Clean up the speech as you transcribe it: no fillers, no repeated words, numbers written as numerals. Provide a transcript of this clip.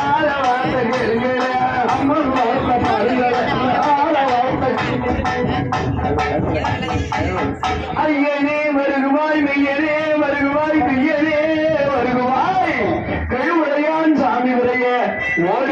ஆள வார்த்தை கேளுங்கள அம்மன் வார்த்தை பாருங்கள ஆள வார்த்தை ஐயனே வருகுவாய் மெய்யனே வருகுவாய் மெய்யனே வருகுவாய் கழுவுடையான் சாமி உடைய ஓடி